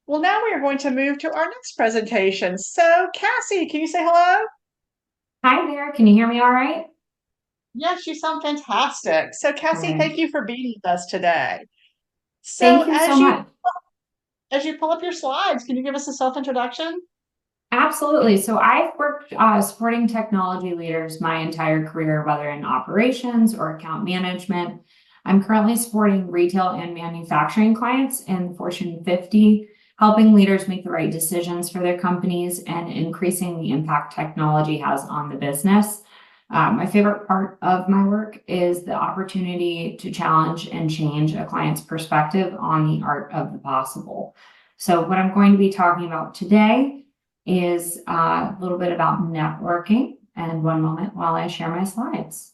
Well, now we are going to move to our next presentation. So, Cassie, can you say hello? Hi there. Can you hear me all right? Yes, you sound fantastic. So, Cassie, Good. thank you for being with us today. Thank So, you so as you much. as you pull up your slides, can you give us a self-introduction? Absolutely. So I've worked supporting technology leaders my entire career, whether in operations or account management. I'm currently supporting retail and manufacturing clients in Fortune 50, helping leaders make the right decisions for their companies and increasing the impact technology has on the business. My favorite part of my work is the opportunity to challenge and change a client's perspective on the art of the possible. So, what I'm going to be talking about today is a little bit about networking. And one moment while I share my slides.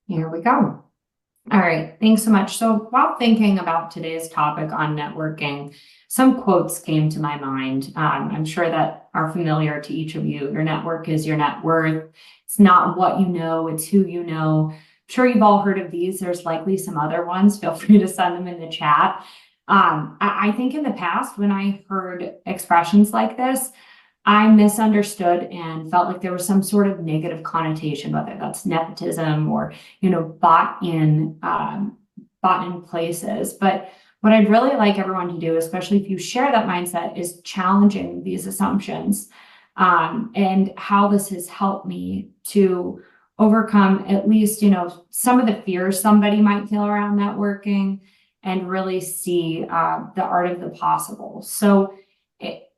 Here we go. All right, thanks so much. So while thinking about today's topic on networking, some quotes came to my mind. I'm sure that are familiar to each of you. Your network is your net worth. It's not what you know, it's who you know. I'm sure you've all heard of these. There's likely some other ones. Feel free to send them in the chat. I think in the past, when I heard expressions like this, I misunderstood and felt like there was some sort of negative connotation, whether that's nepotism or, bought in places. But what I'd really like everyone to do, especially if you share that mindset, is challenging these assumptions, and how this has helped me to overcome at least, some of the fears somebody might feel around networking and really see the art of the possible. So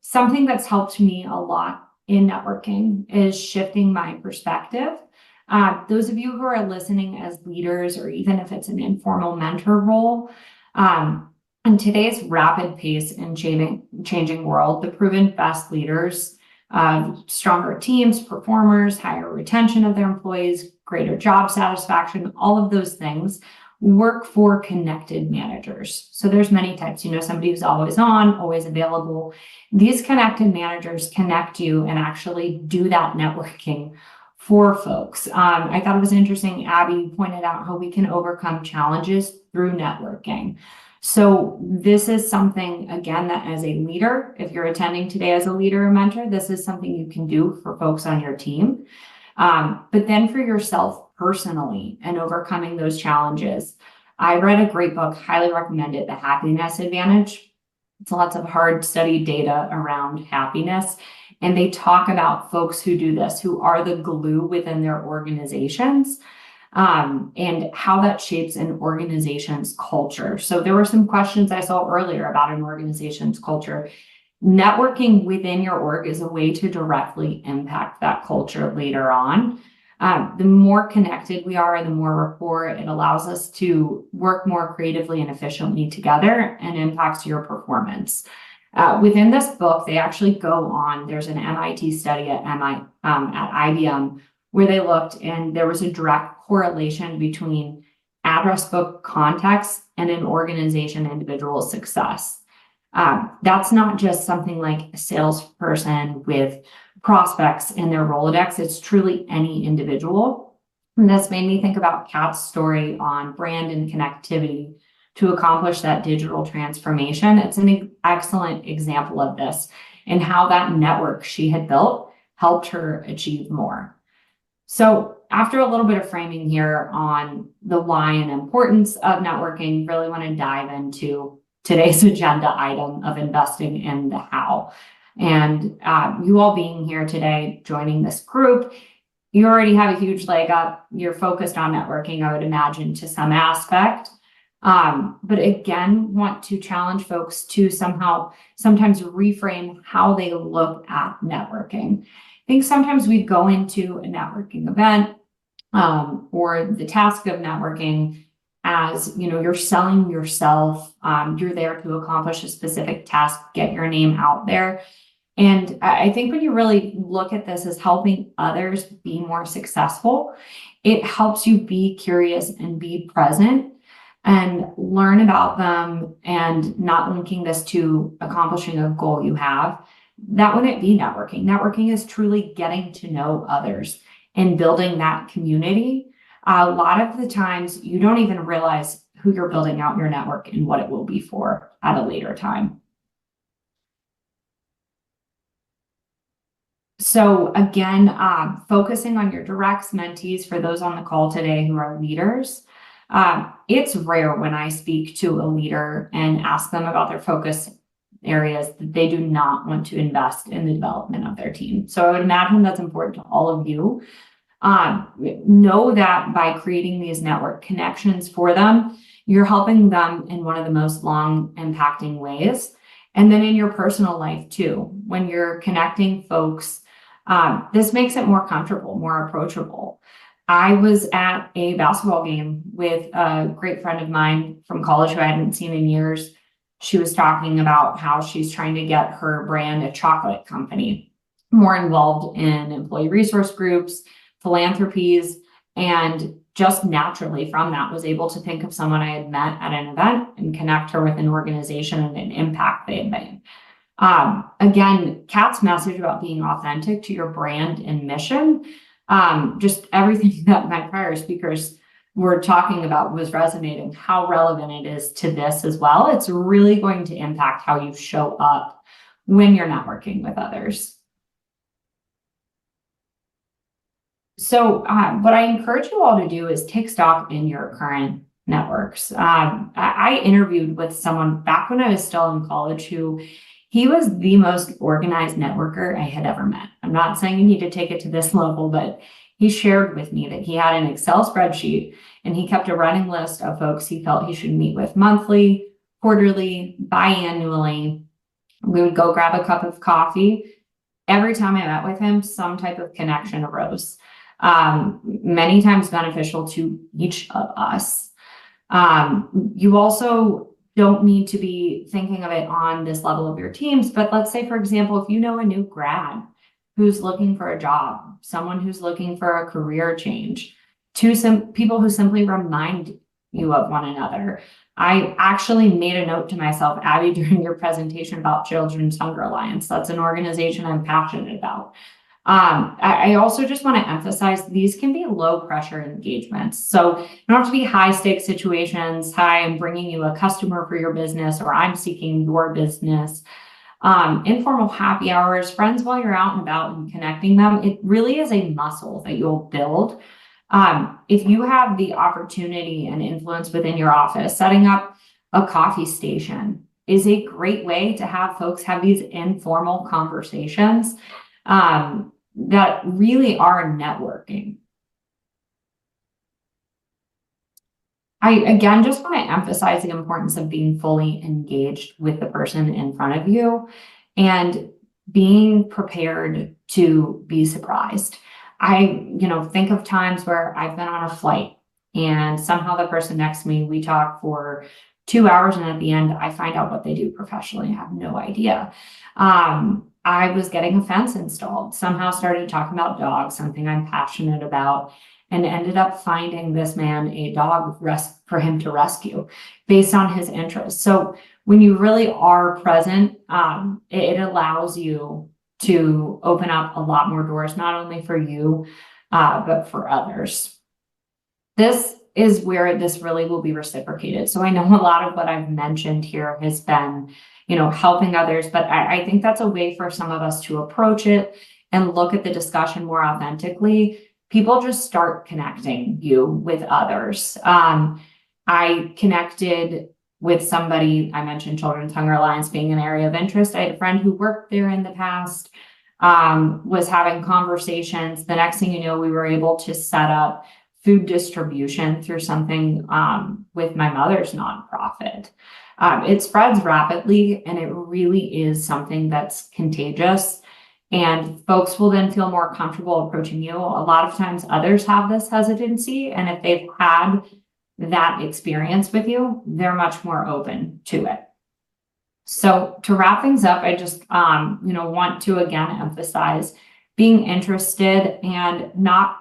something that's helped me a lot in networking is shifting my perspective. Those of you who are listening as leaders, or even if it's an informal mentor role, in today's rapid pace and changing world, the proven best leaders, stronger teams, performers, higher retention of their employees, greater job satisfaction, all of those things work for connected managers. So there's many types, somebody who's always on, always available. These connected managers connect you and actually do that networking for folks. I thought it was interesting, Abby pointed out how we can overcome challenges through networking. So this is something, again, that as a leader, if you're attending today as a leader or mentor, this is something you can do for folks on your team. But then for yourself personally and overcoming those challenges, I read a great book, highly recommend it, The Happiness Advantage. It's lots of hard study data around happiness. And they talk about folks who do this, who are the glue within their organizations, and how that shapes an organization's culture. So there were some questions I saw earlier about an organization's culture. Networking within your org is a way to directly impact that culture later on. The more connected we are, the more rapport, it allows us to work more creatively and efficiently together and impacts your performance. Within this book, they actually go on, there's an MIT study at IBM where they looked, and there was a direct correlation between address book context and an organization individual's success. That's not just something like a salesperson with prospects in their Rolodex. It's truly any individual. And this made me think about Kat's story on brand and connectivity to accomplish that digital transformation. It's an excellent example of this and how that network she had built helped her achieve more. So after a little bit of framing here on the why and importance of networking, really want to dive into today's agenda item of investing in the how. And you all being here today, joining this group, you already have a huge leg up. You're focused on networking, I would imagine, to some aspect. But again, want to challenge folks to sometimes reframe how they look at networking. I think sometimes we go into a networking event, or the task of networking as, you're selling yourself, you're there to accomplish a specific task, get your name out there. And I think when you really look at this as helping others be more successful, it helps you be curious and be present and learn about them, and not linking this to accomplishing a goal you have. That wouldn't be networking. Networking is truly getting to know others and building that community, a lot of the times you don't even realize who you're building out your network and what it will be for at a later time. So again, focusing on your directs, mentees, for those on the call today who are leaders, it's rare when I speak to a leader and ask them about their focus areas that they do not want to invest in the development of their team. So I would imagine that's important to all of you. Know that by creating these network connections for them, you're helping them in one of the most long impacting ways. And then in your personal life too, when you're connecting folks, this makes it more comfortable, more approachable. I was at a basketball game with a great friend of mine from college who I hadn't seen in years. She was talking about how she's trying to get her brand, a chocolate company, more involved in employee resource groups, philanthropies, and just naturally from that was able to think of someone I had met at an event and connect her with an organization and an impact they had made. Again, Kat's message about being authentic to your brand and mission, just everything that my prior speakers were talking about was resonating, how relevant it is to this as well. It's really going to impact how you show up when you're networking with others. So what I encourage you all to do is take stock in your current networks. I interviewed with someone back when I was still in college who he was the most organized networker I had ever met. I'm not saying you need to take it to this level, but he shared with me that he had an Excel spreadsheet and he kept a running list of folks he felt he should meet with monthly, quarterly, biannually. We would go grab a cup of coffee. Every time I met with him, some type of connection arose. Many times beneficial to each of us. You also don't need to be thinking of it on this level of your teams, but let's say, for example, if you know a new grad who's looking for a job, someone who's looking for a career change, some people who simply remind you of one another. I actually made a note to myself, Abby, during your presentation about Children's Hunger Alliance. That's an organization I'm passionate about. I also just want to emphasize these can be low pressure engagements. So you don't have to be high stakes situations. Hi, I'm bringing you a customer for your business, or I'm seeking your business. Informal happy hours, friends while you're out and about and connecting them. It really is a muscle that you'll build. If you have the opportunity and influence within your office, setting up a coffee station is a great way to have folks have these informal conversations that really are networking. I, again, just want to emphasize the importance of being fully engaged with the person in front of you and being prepared to be surprised. I, think of times where I've been on a flight and somehow the person next to me, we talk for 2 hours and at the end, I find out what they do professionally. I have no idea. I was getting a fence installed, somehow started talking about dogs, something I'm passionate about, and ended up finding this man a dog for him to rescue based on his interests. So when you really are present, it allows you to open up a lot more doors, not only for you, but for others. This is where this really will be reciprocated. So I know a lot of what I've mentioned here has been helping others, but I think that's a way for some of us to approach it and look at the discussion more authentically. People just start connecting you with others. I connected with somebody, I mentioned Children's Hunger Alliance being an area of interest. I had a friend who worked there in the past, was having conversations. The next thing you know, we were able to set up food distribution through something with my mother's nonprofit. It spreads rapidly and it really is something that's contagious, and folks will then feel more comfortable approaching you. A lot of times others have this hesitancy, and if they've had that experience with you, they're much more open to it. So to wrap things up, I just want to again emphasize being interested and not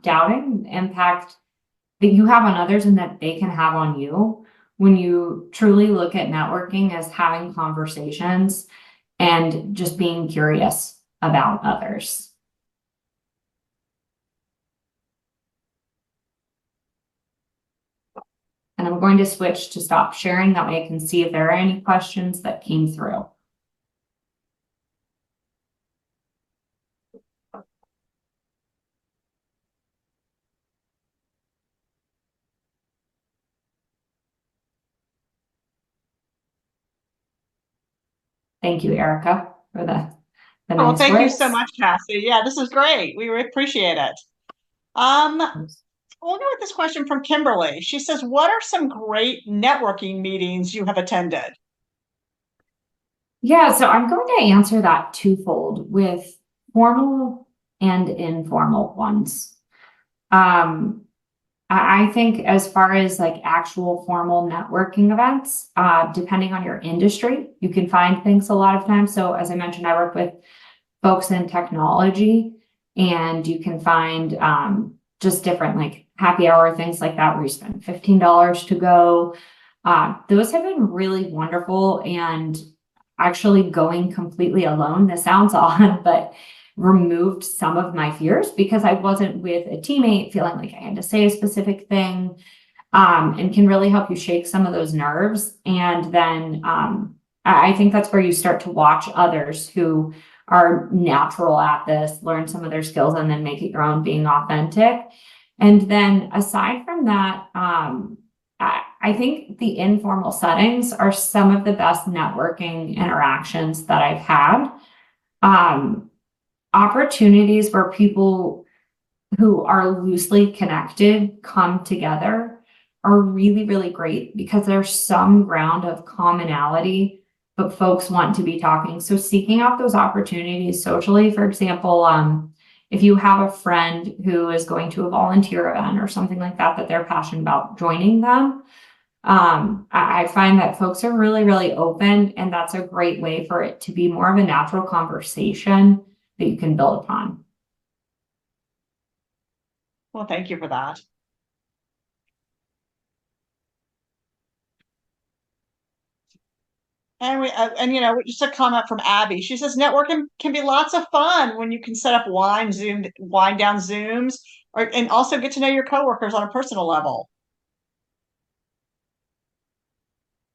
doubting the impact that you have on others and that they can have on you. When you truly look at networking as having conversations and just being curious about others. And I'm going to switch to stop sharing. That way I can see if there are any questions that came through. Thank you, Erica, for the Oh, nice thank you words. so much, Cassie. Yeah, this is great. We appreciate it. We'll go with this question from Kimberly. She says, what are some great networking meetings you have attended? Yeah, so I'm going to answer that twofold with formal and informal ones. I think as far as like actual formal networking events, depending on your industry, you can find things a lot of times. So as I mentioned, I work with folks in technology, and you can find just different like happy hour things like that where you spend $15 to go. Those have been really wonderful, and actually going completely alone, this sounds odd, but removed some of my fears because I wasn't with a teammate feeling like I had to say a specific thing, and can really help you shake some of those nerves. And then I think that's where you start to watch others who are natural at this, learn some of their skills, and then make it your own, being authentic. And then aside from that, I think the informal settings are some of the best networking interactions that I've had. Opportunities where people who are loosely connected come together are really, really great because there's some ground of commonality, but folks want to be talking. So seeking out those opportunities socially, for example, if you have a friend who is going to a volunteer event or something like that, that they're passionate about, joining them. I find that folks are really, really open, and that's a great way for it to be more of a natural conversation that you can build upon. Well, thank you for that. And just a comment from Abby. She says networking can be lots of fun when you can set up wind down Zooms, and also get to know your coworkers on a personal level.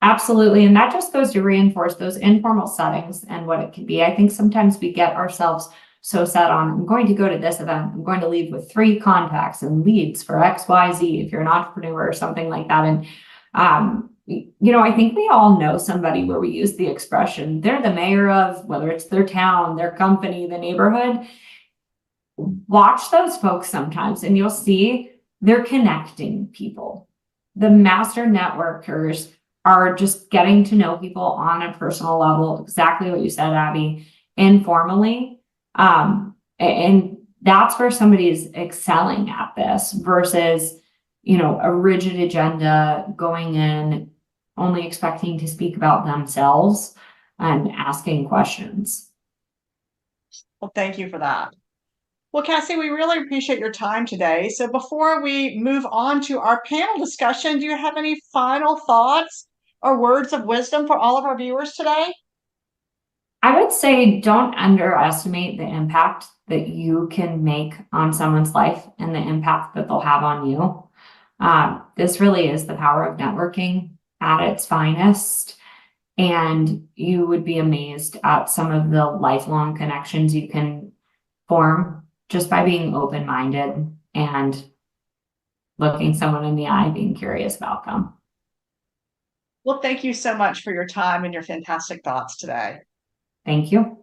Absolutely. And that just goes to reinforce those informal settings and what it can be. I think sometimes we get ourselves so set on, I'm going to go to this event, I'm going to leave with 3 contacts and leads for XYZ if you're an entrepreneur or something like that. And I think we all know somebody where we use the expression, they're the mayor of, whether it's their town, their company, the neighborhood. Watch those folks sometimes and you'll see they're connecting people. The master networkers are just getting to know people on a personal level, exactly what you said, Abby, informally. And that's where somebody is excelling at this versus, a rigid agenda, going in only expecting to speak about themselves and asking questions. Well, thank you for that. Well, Cassie, we really appreciate your time today. So before we move on to our panel discussion, do you have any final thoughts or words of wisdom for all of our viewers today? I would say don't underestimate the impact that you can make on someone's life and the impact that they'll have on you. This really is the power of networking at its finest. And you would be amazed at some of the lifelong connections you can form just by being open-minded and looking someone in the eye, being curious about them. Well, thank you so much for your time and your fantastic thoughts today. Thank you.